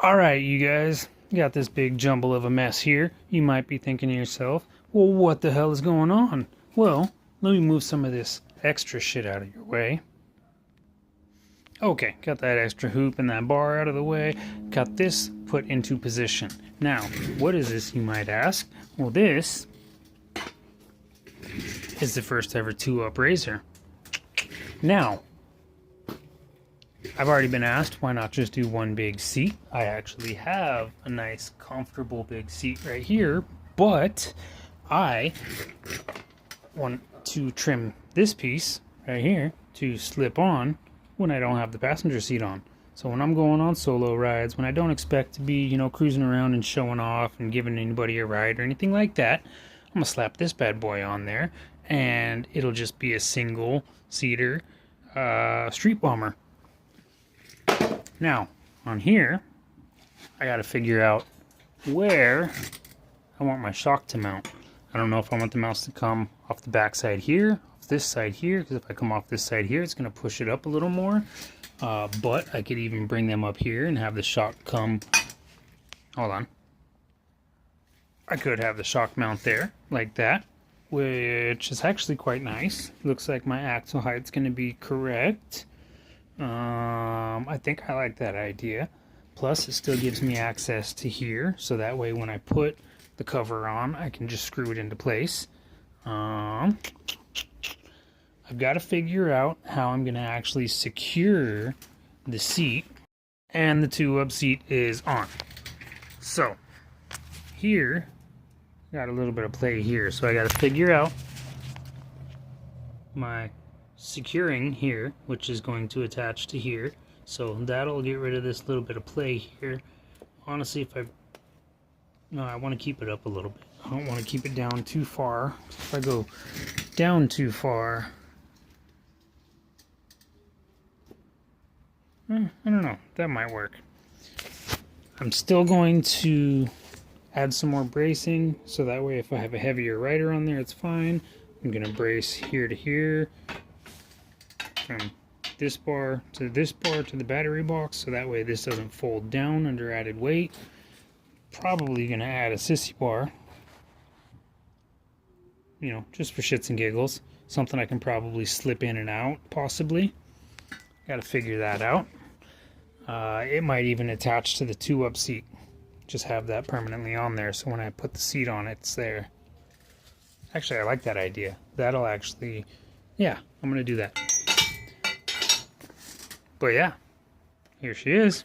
Alright, you guys, got this big jumble of a mess here. You might be thinking to yourself, well, what the hell is going on? Well, let me move some of this extra shit out of your way. Okay, got that extra hoop and that bar out of the way. Got this put into position. Now, what is this, you might ask? Well, this is the first ever 2-up razor. Now, I've already been asked, why not just do one big seat? I actually have a nice, comfortable big seat right here, but I want to trim this piece right here to slip on when I don't have the passenger seat on. So when I'm going on solo rides, when I don't expect to be, cruising around and showing off and giving anybody a ride or anything like that, I'm gonna slap this bad boy on there, and it'll just be a single-seater street bomber. Now, on here, I gotta figure out where I want my shock to mount. I don't know if I want the mounts to come off the back side here, off this side here, because if I come off this side here, it's gonna push it up a little more. But I could even bring them up here and have the shock come, hold on. I could have the shock mount there, like that, which is actually quite nice. Looks like my axle height's gonna be correct. I think I like that idea. Plus, it still gives me access to here, so that way when I put the cover on, I can just screw it into place. I've got to figure out how I'm going to actually secure the seat, and the 2-up seat is on. So, here, got a little bit of play here, so I got to figure out my securing here, which is going to attach to here, so that'll get rid of this little bit of play here. Honestly, I want to keep it up a little bit. I don't want to keep it down too far. If I go down too far, I don't know, that might work. I'm still going to add some more bracing, so that way if I have a heavier rider on there, it's fine. I'm going to brace here to here, from this bar to this bar to the battery box, so that way this doesn't fold down under added weight. Probably going to add a sissy bar, just for shits and giggles. Something I can probably slip in and out, possibly. Got to figure that out. It might even attach to the 2-up seat. Just have that permanently on there, so when I put the seat on, it's there. Actually, I like that idea. That'll actually, yeah, I'm going to do that. But yeah, here she is.